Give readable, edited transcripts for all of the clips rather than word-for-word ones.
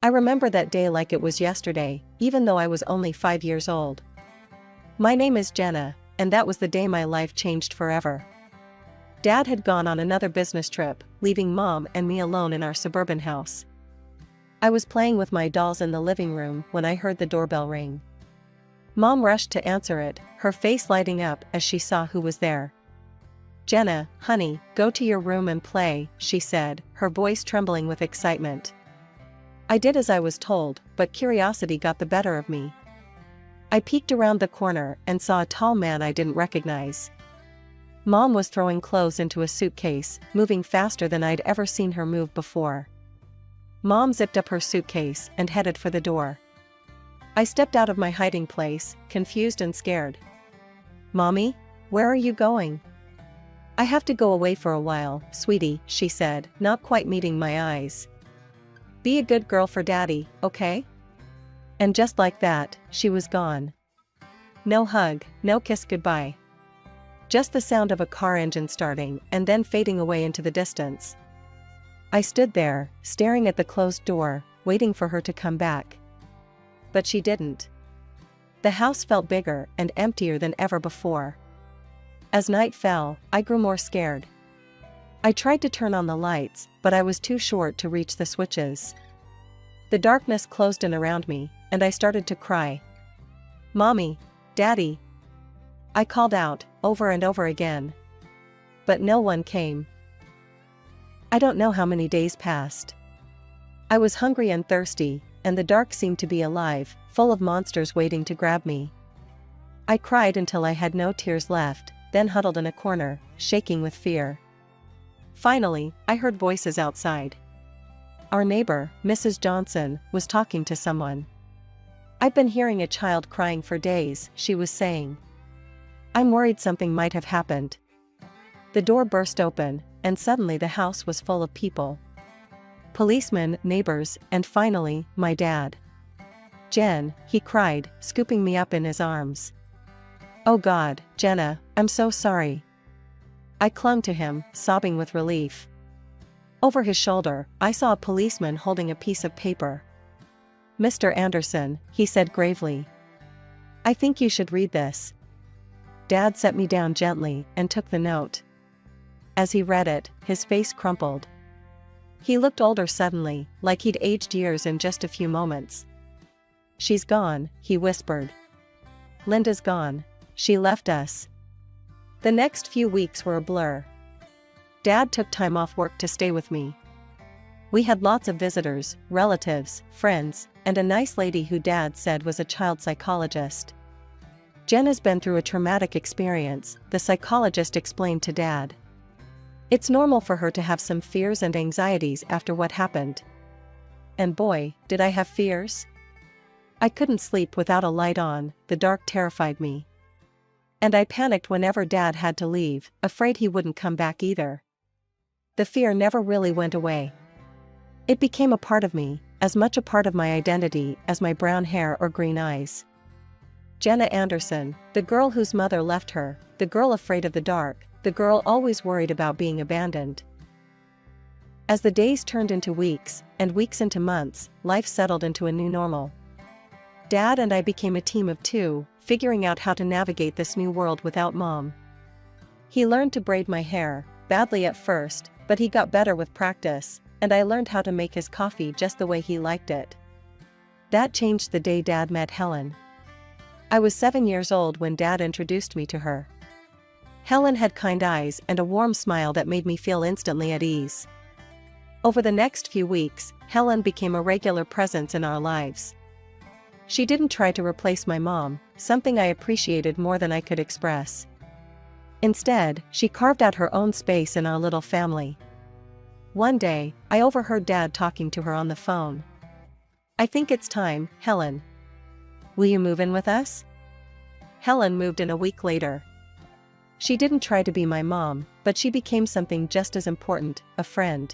I remember that day like it was yesterday, even though I was only 5 years old. My name is Jenna, and that was the day my life changed forever. Dad had gone on another business trip, leaving Mom and me alone in our suburban house. I was playing with my dolls in the living room when I heard the doorbell ring. Mom rushed to answer it, her face lighting up as she saw who was there. "Jenna, honey, go to your room and play," she said, her voice trembling with excitement. I did as I was told, but curiosity got the better of me. I peeked around the corner and saw a tall man I didn't recognize. Mom was throwing clothes into a suitcase, moving faster than I'd ever seen her move before. Mom zipped up her suitcase and headed for the door. I stepped out of my hiding place, confused and scared. "Mommy, where are you going?" "I have to go away for a while, sweetie," she said, not quite meeting my eyes. "Be a good girl for Daddy, okay?" And just like that, she was gone. No hug, no kiss goodbye. Just the sound of a car engine starting and then fading away into the distance. I stood there, staring at the closed door, waiting for her to come back. But she didn't. The house felt bigger and emptier than ever before. As night fell, I grew more scared. I tried to turn on the lights, but I was too short to reach the switches. The darkness closed in around me, and I started to cry. "Mommy, Daddy." I called out, over and over again. But no one came. I don't know how many days passed. I was hungry and thirsty, and the dark seemed to be alive, full of monsters waiting to grab me. I cried until I had no tears left, then huddled in a corner, shaking with fear. Finally, I heard voices outside. Our neighbor, Mrs. Johnson, was talking to someone. "I've been hearing a child crying for days," she was saying. "I'm worried something might have happened." The door burst open, and suddenly the house was full of people. Policemen, neighbors, and finally, my dad. "Jen," he cried, scooping me up in his arms. "Oh God, Jenna, I'm so sorry." I clung to him, sobbing with relief. Over his shoulder, I saw a policeman holding a piece of paper. "Mr. Anderson," he said gravely. "I think you should read this." Dad set me down gently and took the note. As he read it, his face crumpled. He looked older suddenly, like he'd aged years in just a few moments. "She's gone," he whispered. "Linda's gone. She left us." The next few weeks were a blur. Dad took time off work to stay with me. We had lots of visitors, relatives, friends, and a nice lady who Dad said was a child psychologist. "Jenna's been through a traumatic experience," the psychologist explained to Dad. "It's normal for her to have some fears and anxieties after what happened." And boy, did I have fears. I couldn't sleep without a light on, the dark terrified me. And I panicked whenever Dad had to leave, afraid he wouldn't come back either. The fear never really went away. It became a part of me, as much a part of my identity as my brown hair or green eyes. Jenna Anderson, the girl whose mother left her, the girl afraid of the dark, the girl always worried about being abandoned. As the days turned into weeks, and weeks into months, life settled into a new normal. Dad and I became a team of two, figuring out how to navigate this new world without Mom. He learned to braid my hair, badly at first, but he got better with practice, and I learned how to make his coffee just the way he liked it. That changed the day Dad met Helen. I was 7 years old when Dad introduced me to her. Helen had kind eyes and a warm smile that made me feel instantly at ease. Over the next few weeks, Helen became a regular presence in our lives. She didn't try to replace my mom, something I appreciated more than I could express. Instead, she carved out her own space in our little family. One day, I overheard Dad talking to her on the phone. "I think it's time, Helen. Will you move in with us?" Helen moved in a week later. She didn't try to be my mom, but she became something just as important, a friend.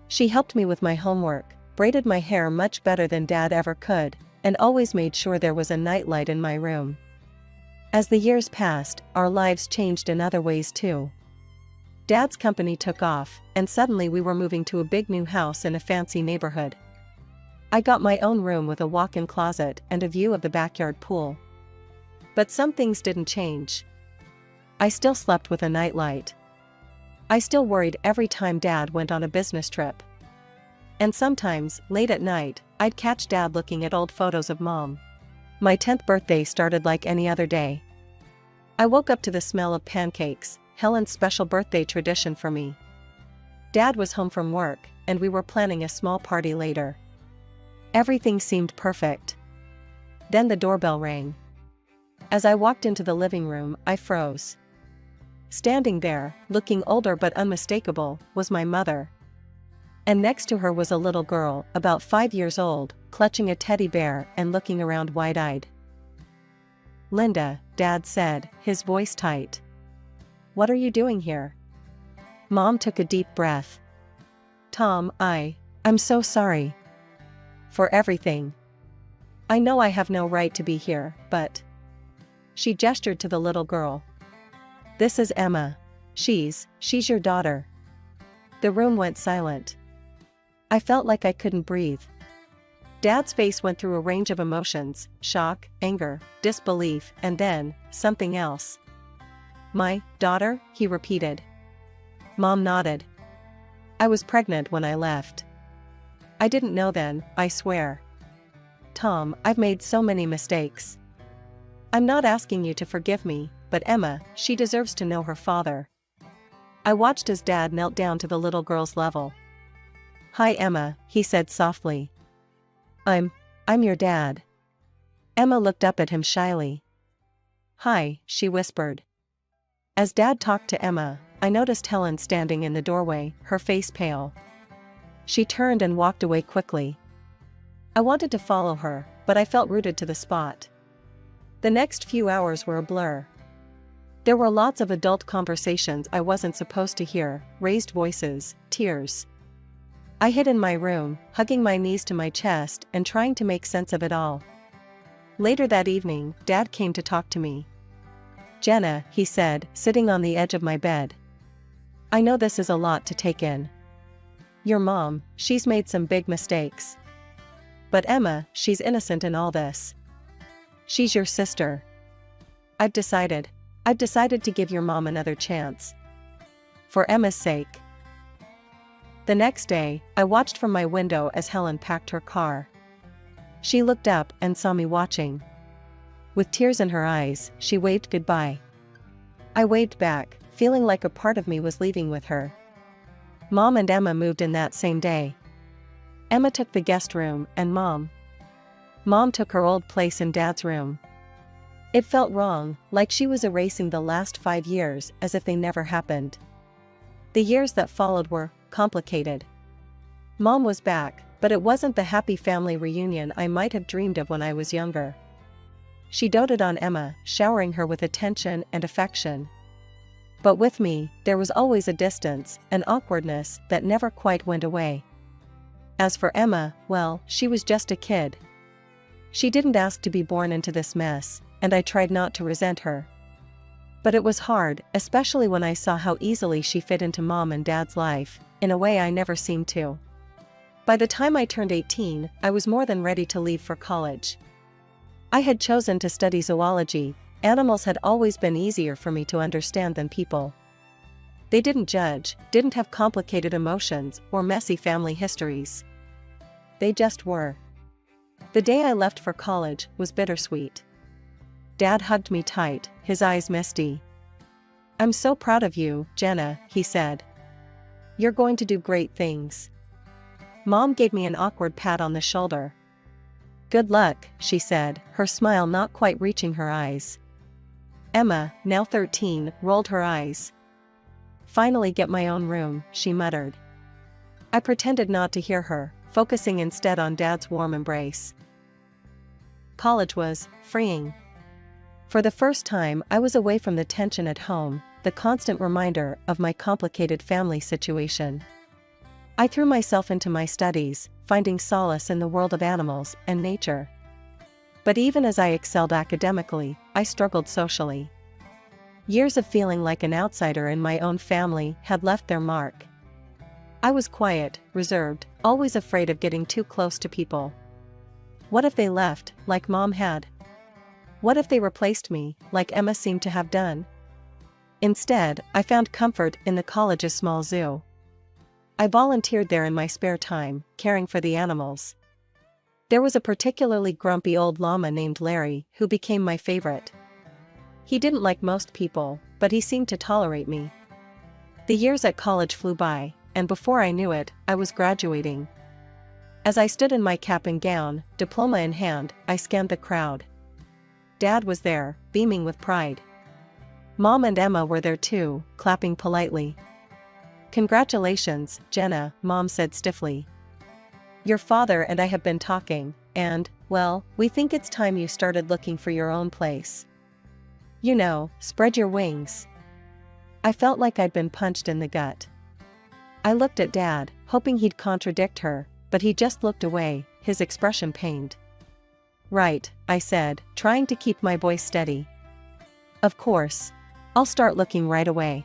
She helped me with my homework, braided my hair much better than Dad ever could, and always made sure there was a nightlight in my room. As the years passed, our lives changed in other ways too. Dad's company took off, and suddenly we were moving to a big new house in a fancy neighborhood. I got my own room with a walk-in closet and a view of the backyard pool. But some things didn't change. I still slept with a nightlight. I still worried every time Dad went on a business trip. And sometimes, late at night, I'd catch Dad looking at old photos of Mom. My 10th birthday started like any other day. I woke up to the smell of pancakes, Helen's special birthday tradition for me. Dad was home from work, and we were planning a small party later. Everything seemed perfect. Then the doorbell rang. As I walked into the living room, I froze. Standing there, looking older but unmistakable, was my mother. And next to her was a little girl, about 5 years old, clutching a teddy bear and looking around wide-eyed. "Linda," Dad said, his voice tight. "What are you doing here?" Mom took a deep breath. "Tom, I'm so sorry. For everything. I know I have no right to be here, but..." She gestured to the little girl. "This is Emma. She's your daughter." The room went silent. I felt like I couldn't breathe. Dad's face went through a range of emotions: shock, anger, disbelief, and then, something else. "My daughter?" he repeated. Mom nodded. "I was pregnant when I left. I didn't know then, I swear. Tom, I've made so many mistakes. I'm not asking you to forgive me, but Emma, she deserves to know her father." I watched as Dad knelt down to the little girl's level. "Hi Emma," he said softly. I'm your dad." Emma looked up at him shyly. "Hi," she whispered. As Dad talked to Emma, I noticed Helen standing in the doorway, her face pale. She turned and walked away quickly. I wanted to follow her, but I felt rooted to the spot. The next few hours were a blur. There were lots of adult conversations I wasn't supposed to hear, raised voices, tears. I hid in my room, hugging my knees to my chest and trying to make sense of it all. Later that evening, Dad came to talk to me. "Jenna," he said, sitting on the edge of my bed. "I know this is a lot to take in. Your mom, she's made some big mistakes. But Emma, she's innocent in all this. She's your sister. I've decided to give your mom another chance. For Emma's sake." The next day, I watched from my window as Helen packed her car. She looked up and saw me watching. With tears in her eyes, she waved goodbye. I waved back, feeling like a part of me was leaving with her. Mom and Emma moved in that same day. Emma took the guest room, and Mom took her old place in Dad's room. It felt wrong, like she was erasing the last 5 years as if they never happened. The years that followed were complicated. Mom was back, but it wasn't the happy family reunion I might have dreamed of when I was younger. She doted on Emma, showering her with attention and affection. But with me, there was always a distance, an awkwardness that never quite went away. As for Emma, well, she was just a kid. She didn't ask to be born into this mess, and I tried not to resent her. But it was hard, especially when I saw how easily she fit into Mom and Dad's life, in a way I never seemed to. By the time I turned 18, I was more than ready to leave for college. I had chosen to study zoology. Animals had always been easier for me to understand than people. They didn't judge, didn't have complicated emotions or messy family histories. They just were. The day I left for college was bittersweet. Dad hugged me tight, his eyes misty. "I'm so proud of you, Jenna," he said. "You're going to do great things." Mom gave me an awkward pat on the shoulder. "Good luck," she said, her smile not quite reaching her eyes. Emma, now 13, rolled her eyes. "Finally get my own room," she muttered. I pretended not to hear her, focusing instead on Dad's warm embrace. College was freeing. For the first time, I was away from the tension at home, the constant reminder of my complicated family situation. I threw myself into my studies, finding solace in the world of animals and nature. But even as I excelled academically, I struggled socially. Years of feeling like an outsider in my own family had left their mark. I was quiet, reserved, always afraid of getting too close to people. What if they left, like Mom had? What if they replaced me, like Emma seemed to have done? Instead, I found comfort in the college's small zoo. I volunteered there in my spare time, caring for the animals. There was a particularly grumpy old llama named Larry who became my favorite. He didn't like most people, but he seemed to tolerate me. The years at college flew by, and before I knew it, I was graduating. As I stood in my cap and gown, diploma in hand, I scanned the crowd. Dad was there, beaming with pride. Mom and Emma were there too, clapping politely. "Congratulations, Jenna," Mom said stiffly. "Your father and I have been talking, and, well, we think it's time you started looking for your own place. You know, spread your wings." I felt like I'd been punched in the gut. I looked at Dad, hoping he'd contradict her, but he just looked away, his expression pained. "Right," I said, trying to keep my voice steady. "Of course. I'll start looking right away."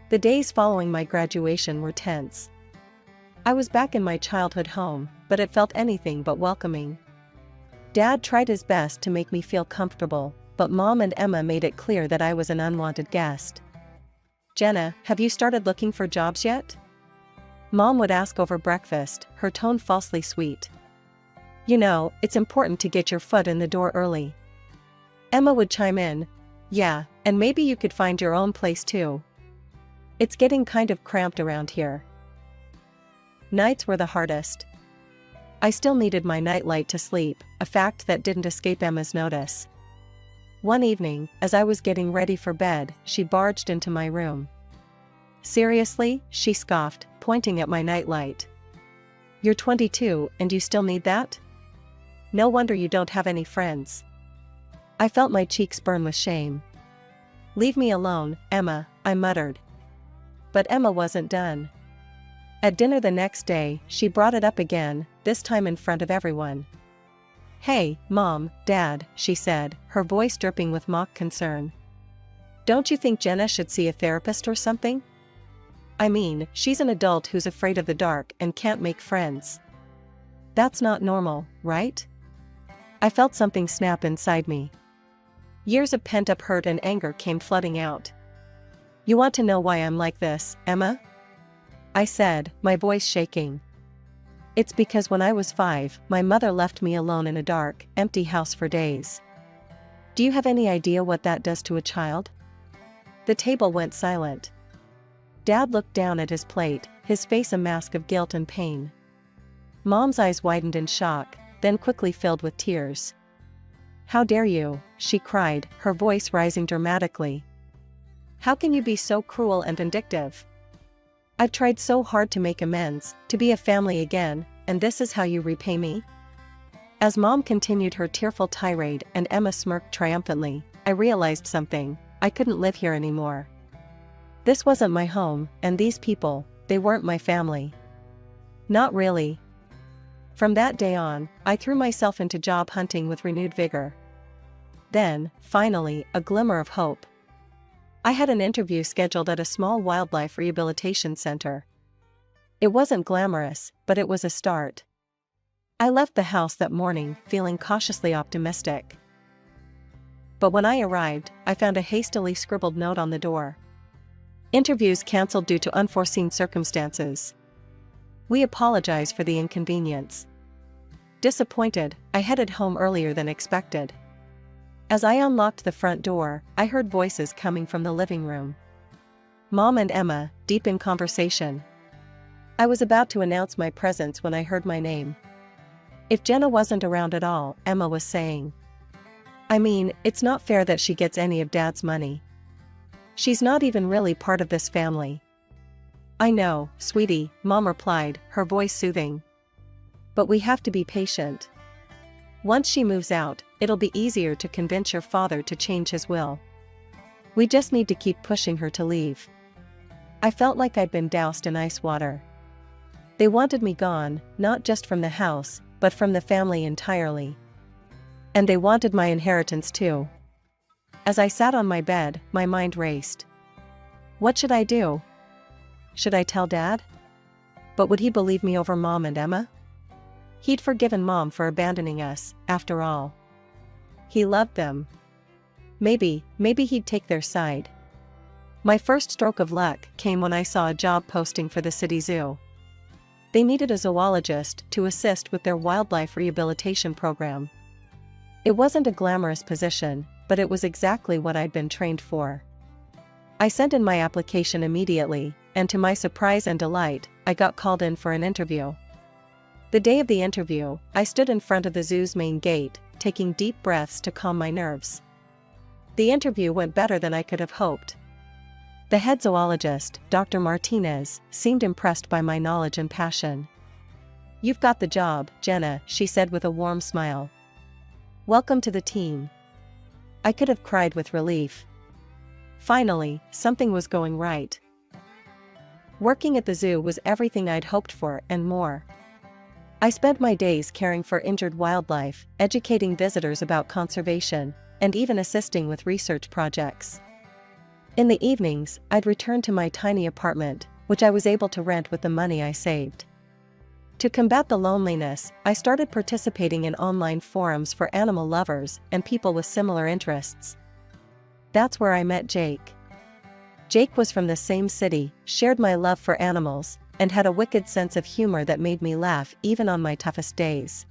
The days following my graduation were tense. I was back in my childhood home, but it felt anything but welcoming. Dad tried his best to make me feel comfortable, but Mom and Emma made it clear that I was an unwanted guest. "Jenna, have you started looking for jobs yet?" Mom would ask over breakfast, her tone falsely sweet. "You know, it's important to get your foot in the door early." Emma would chime in, "Yeah, and maybe you could find your own place too. It's getting kind of cramped around here." Nights were the hardest. I still needed my nightlight to sleep, a fact that didn't escape Emma's notice. One evening, as I was getting ready for bed, she barged into my room. "Seriously?" she scoffed, pointing at my nightlight. "You're 22 and you still need that? No wonder you don't have any friends." I felt my cheeks burn with shame. "Leave me alone, Emma," I muttered. But Emma wasn't done. At dinner the next day, she brought it up again, this time in front of everyone. "Hey, Mom, Dad," she said, her voice dripping with mock concern. "Don't you think Jenna should see a therapist or something? I mean, she's an adult who's afraid of the dark and can't make friends. That's not normal, right?" I felt something snap inside me. Years of pent-up hurt and anger came flooding out. "You want to know why I'm like this, Emma?" I said, my voice shaking. "It's because when I was 5, my mother left me alone in a dark, empty house for days. Do you have any idea what that does to a child?" The table went silent. Dad looked down at his plate, his face a mask of guilt and pain. Mom's eyes widened in shock, then quickly filled with tears. "How dare you?" she cried, her voice rising dramatically. "How can you be so cruel and vindictive? I've tried so hard to make amends, to be a family again, and this is how you repay me?" As Mom continued her tearful tirade and Emma smirked triumphantly, I realized something: I couldn't live here anymore. This wasn't my home, and these people, they weren't my family. Not really. From that day on, I threw myself into job hunting with renewed vigor. Then, finally, a glimmer of hope. I had an interview scheduled at a small wildlife rehabilitation center. It wasn't glamorous, but it was a start. I left the house that morning feeling cautiously optimistic. But when I arrived, I found a hastily scribbled note on the door. "Interviews canceled due to unforeseen circumstances. We apologize for the inconvenience." Disappointed, I headed home earlier than expected. As I unlocked the front door, I heard voices coming from the living room. Mom and Emma, deep in conversation. I was about to announce my presence when I heard my name. "If Jenna wasn't around at all," Emma was saying. "I mean, it's not fair that she gets any of Dad's money. She's not even really part of this family." "I know, sweetie," Mom replied, her voice soothing. "But we have to be patient. Once she moves out, it'll be easier to convince your father to change his will. We just need to keep pushing her to leave." I felt like I'd been doused in ice water. They wanted me gone, not just from the house, but from the family entirely. And they wanted my inheritance too. As I sat on my bed, my mind raced. What should I do? Should I tell Dad? But would he believe me over Mom and Emma? He'd forgiven Mom for abandoning us, after all. He loved them. Maybe he'd take their side. My first stroke of luck came when I saw a job posting for the city zoo. They needed a zoologist to assist with their wildlife rehabilitation program. It wasn't a glamorous position, but it was exactly what I'd been trained for. I sent in my application immediately, and to my surprise and delight, I got called in for an interview. The day of the interview, I stood in front of the zoo's main gate, taking deep breaths to calm my nerves. The interview went better than I could have hoped. The head zoologist, Dr. Martinez, seemed impressed by my knowledge and passion. "You've got the job, Jenna," she said with a warm smile. "Welcome to the team." I could have cried with relief. Finally, something was going right. Working at the zoo was everything I'd hoped for and more. I spent my days caring for injured wildlife, educating visitors about conservation, and even assisting with research projects. In the evenings, I'd return to my tiny apartment, which I was able to rent with the money I saved. To combat the loneliness, I started participating in online forums for animal lovers and people with similar interests. That's where I met Jake. Jake was from the same city, shared my love for animals, and had a wicked sense of humor that made me laugh even on my toughest days.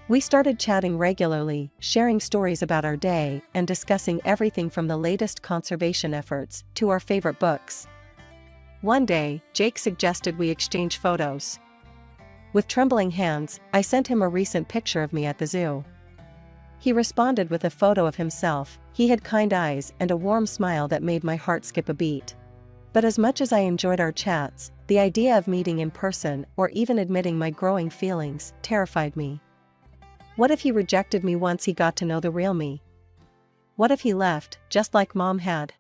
We started chatting regularly, sharing stories about our day, and discussing everything from the latest conservation efforts to our favorite books. One day, Jake suggested we exchange photos. With trembling hands, I sent him a recent picture of me at the zoo. He responded with a photo of himself. He had kind eyes and a warm smile that made my heart skip a beat. But as much as I enjoyed our chats, the idea of meeting in person or even admitting my growing feelings terrified me. What if he rejected me once he got to know the real me? What if he left, just like Mom had?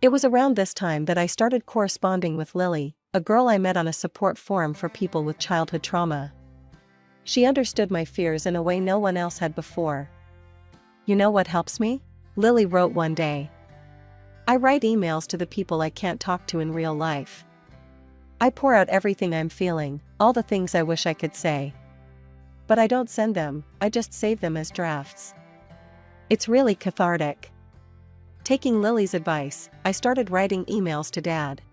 It was around this time that I started corresponding with Lily, a girl I met on a support forum for people with childhood trauma. She understood my fears in a way no one else had before. "You know what helps me?" Lily wrote one day. "I write emails to the people I can't talk to in real life. I pour out everything I'm feeling, all the things I wish I could say. But I don't send them, I just save them as drafts. It's really cathartic." Taking Lily's advice, I started writing emails to Dad.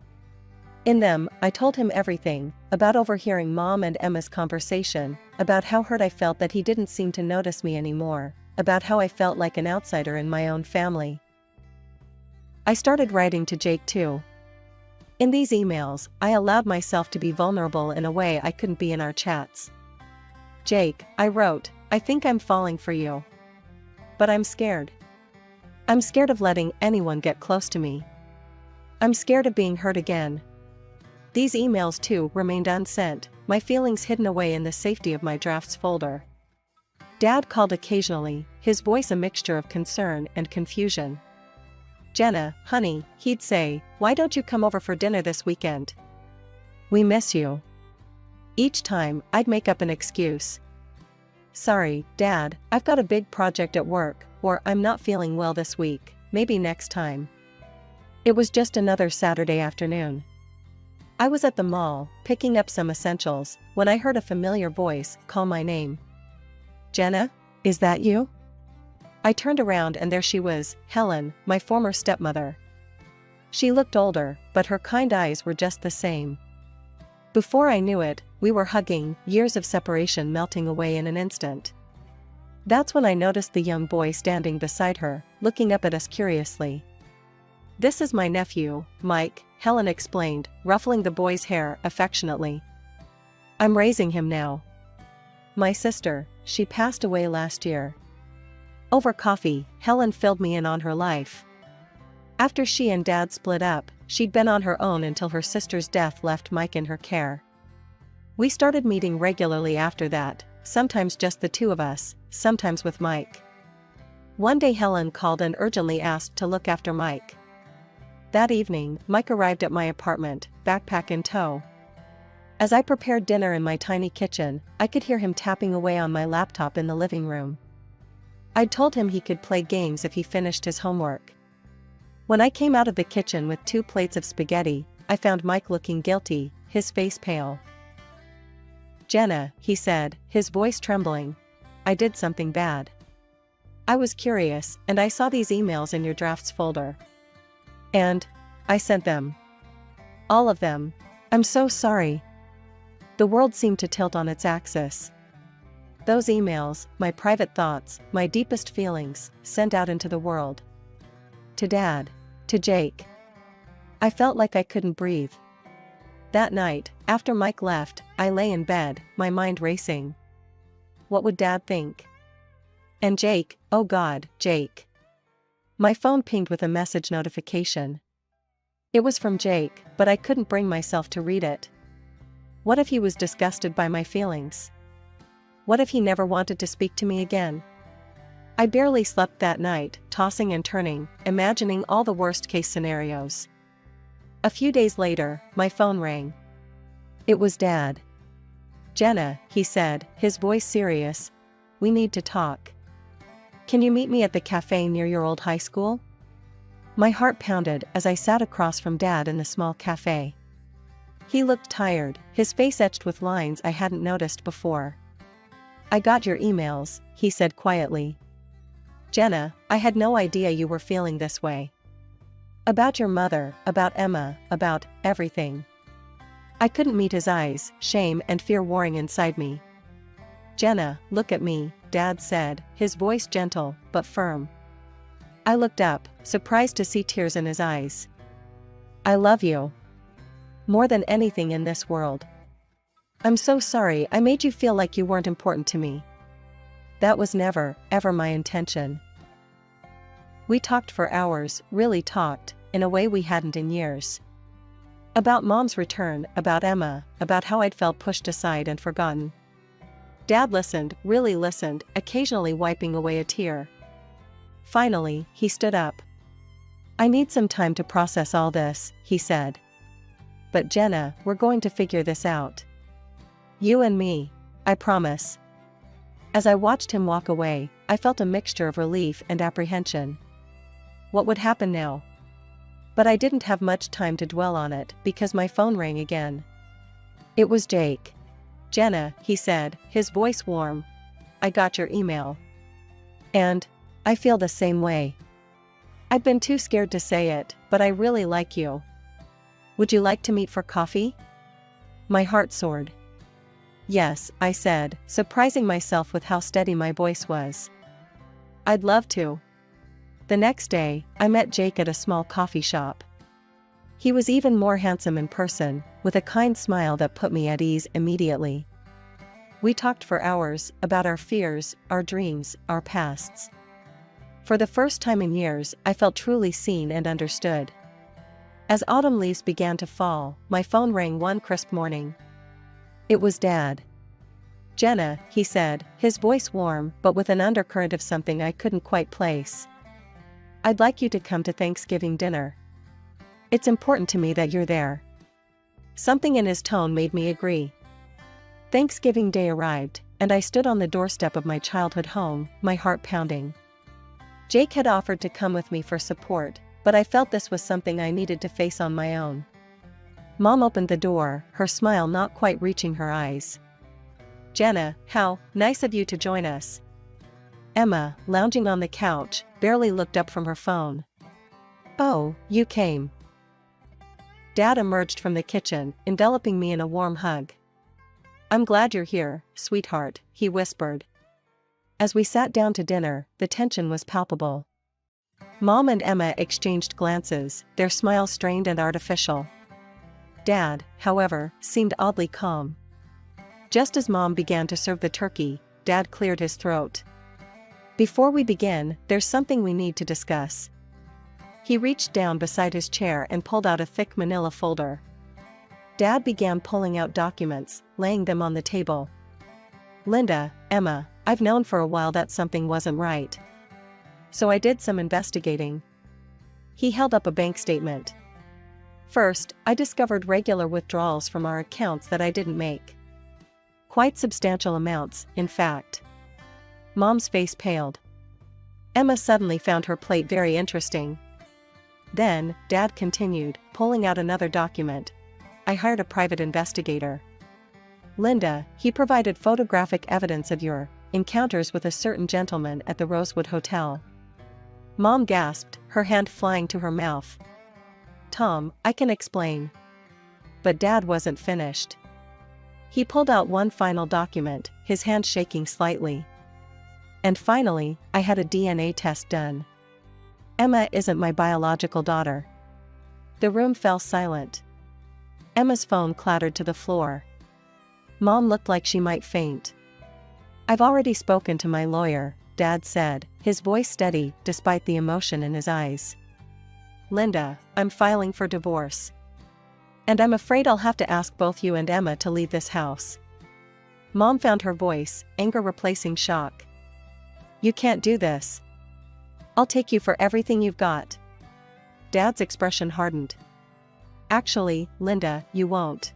In them, I told him everything, about overhearing Mom and Emma's conversation, about how hurt I felt that he didn't seem to notice me anymore, about how I felt like an outsider in my own family. I started writing to Jake too. In these emails, I allowed myself to be vulnerable in a way I couldn't be in our chats. "Jake," I wrote, "I think I'm falling for you. But I'm scared. I'm scared of letting anyone get close to me. I'm scared of being hurt again." These emails too remained unsent, my feelings hidden away in the safety of my drafts folder. Dad called occasionally, his voice a mixture of concern and confusion. "Jenna, honey," he'd say, "why don't you come over for dinner this weekend? We miss you." Each time, I'd make up an excuse. "Sorry, Dad, I've got a big project at work," or "I'm not feeling well this week, maybe next time." It was just another Saturday afternoon. I was at the mall, picking up some essentials, when I heard a familiar voice call my name. "Jenna, is that you?" I turned around and there she was, Helen, my former stepmother. She looked older, but her kind eyes were just the same. Before I knew it, we were hugging, years of separation melting away in an instant. That's when I noticed the young boy standing beside her, looking up at us curiously. "This is my nephew, Mike," Helen explained, ruffling the boy's hair affectionately. "I'm raising him now. My sister, she passed away last year." Over coffee, Helen filled me in on her life. After she and Dad split up, she'd been on her own until her sister's death left Mike in her care. We started meeting regularly after that, sometimes just the two of us, sometimes with Mike. One day Helen called and urgently asked to look after Mike. That evening, Mike arrived at my apartment, backpack in tow. As I prepared dinner in my tiny kitchen, I could hear him tapping away on my laptop in the living room. I'd told him he could play games if he finished his homework. When I came out of the kitchen with 2 plates of spaghetti, I found Mike looking guilty, his face pale. Jenna, he said, his voice trembling. I did something bad. I was curious, and I saw these emails in your drafts folder. And I sent them. All of them. I'm so sorry. The world seemed to tilt on its axis. Those emails, my private thoughts, my deepest feelings, sent out into the world. To Dad. To Jake. I felt like I couldn't breathe. That night, after Mike left, I lay in bed, my mind racing. What would Dad think? And Jake, oh God, Jake. My phone pinged with a message notification. It was from Jake, but I couldn't bring myself to read it. What if he was disgusted by my feelings? What if he never wanted to speak to me again? I barely slept that night, tossing and turning, imagining all the worst-case scenarios. A few days later, my phone rang. It was Dad. Jenna, he said, his voice serious. We need to talk. Can you meet me at the cafe near your old high school? My heart pounded as I sat across from Dad in the small cafe. He looked tired, his face etched with lines I hadn't noticed before. I got your emails, he said quietly. Jenna, I had no idea you were feeling this way. About your mother, about Emma, about everything. I couldn't meet his eyes, shame and fear warring inside me. Jenna, look at me, Dad said, his voice gentle, but firm. I looked up, surprised to see tears in his eyes. I love you. More than anything in this world. I'm so sorry I made you feel like you weren't important to me. That was never, ever my intention. We talked for hours, really talked, in a way we hadn't in years. About Mom's return, about Emma, about how I'd felt pushed aside and forgotten. Dad listened, really listened, occasionally wiping away a tear. Finally, he stood up. I need some time to process all this, he said. But Jenna, we're going to figure this out. You and me, I promise. As I watched him walk away, I felt a mixture of relief and apprehension. What would happen now? But I didn't have much time to dwell on it because my phone rang again. It was Jake. Jenna, he said, his voice warm. I got your email. And I feel the same way. I've been too scared to say it, but I really like you. Would you like to meet for coffee? My heart soared. Yes, I said, surprising myself with how steady my voice was. I'd love to. The next day, I met Jake at a small coffee shop. He was even more handsome in person, with a kind smile that put me at ease immediately. We talked for hours about our fears, our dreams, our pasts. For the first time in years, I felt truly seen and understood. As autumn leaves began to fall, my phone rang one crisp morning. It was Dad. Jenna, he said, his voice warm but with an undercurrent of something I couldn't quite place. I'd like you to come to Thanksgiving dinner. It's important to me that you're there. Something in his tone made me agree. Thanksgiving Day arrived, and I stood on the doorstep of my childhood home, my heart pounding. Jake had offered to come with me for support, but I felt this was something I needed to face on my own. Mom opened the door, her smile not quite reaching her eyes. Jenna, how nice of you to join us. Emma, lounging on the couch, barely looked up from her phone. Oh, you came. Dad emerged from the kitchen, enveloping me in a warm hug. I'm glad you're here, sweetheart, he whispered. As we sat down to dinner, the tension was palpable. Mom and Emma exchanged glances, their smiles strained and artificial. Dad, however, seemed oddly calm. Just as Mom began to serve the turkey, Dad cleared his throat. Before we begin, there's something we need to discuss. He reached down beside his chair and pulled out a thick manila folder. Dad began pulling out documents, laying them on the table. Linda, Emma, I've known for a while that something wasn't right. So I did some investigating. He held up a bank statement. First, I discovered regular withdrawals from our accounts that I didn't make. Quite substantial amounts, in fact. Mom's face paled. Emma suddenly found her plate very interesting. Then, Dad continued, pulling out another document. I hired a private investigator. Linda, he provided photographic evidence of your encounters with a certain gentleman at the Rosewood Hotel. Mom gasped, her hand flying to her mouth. Tom, I can explain. But Dad wasn't finished. He pulled out one final document, his hand shaking slightly. And finally, I had a DNA test done. Emma isn't my biological daughter. The room fell silent. Emma's phone clattered to the floor. Mom looked like she might faint. I've already spoken to my lawyer, Dad said, his voice steady despite the emotion in his eyes. Linda, I'm filing for divorce. And I'm afraid I'll have to ask both you and Emma to leave this house. Mom found her voice, anger replacing shock. You can't do this. I'll take you for everything you've got. Dad's expression hardened. Actually, Linda, you won't.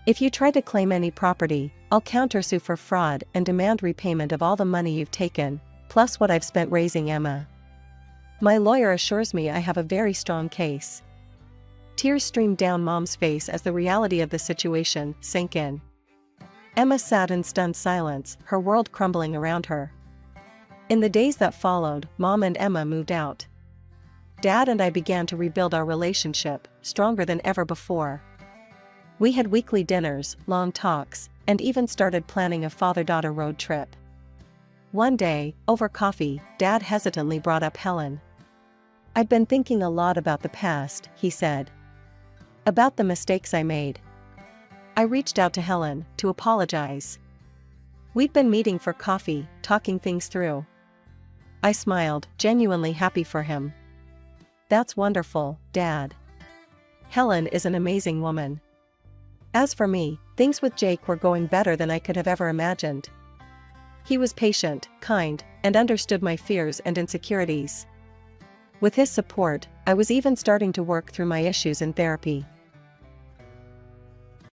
If you try to claim any property, I'll countersue for fraud and demand repayment of all the money you've taken, plus what I've spent raising Emma. My lawyer assures me I have a very strong case. Tears streamed down Mom's face as the reality of the situation sank in. Emma sat in stunned silence, her world crumbling around her. In the days that followed, Mom and Emma moved out. Dad and I began to rebuild our relationship, stronger than ever before. We had weekly dinners, long talks, and even started planning a father-daughter road trip. One day, over coffee, Dad hesitantly brought up Helen. I'd been thinking a lot about the past, he said. About the mistakes I made. I reached out to Helen to apologize. We'd been meeting for coffee, talking things through. I smiled, genuinely happy for him. That's wonderful, Dad. Helen is an amazing woman. As for me, things with Jake were going better than I could have ever imagined. He was patient, kind, and understood my fears and insecurities. With his support, I was even starting to work through my issues in therapy.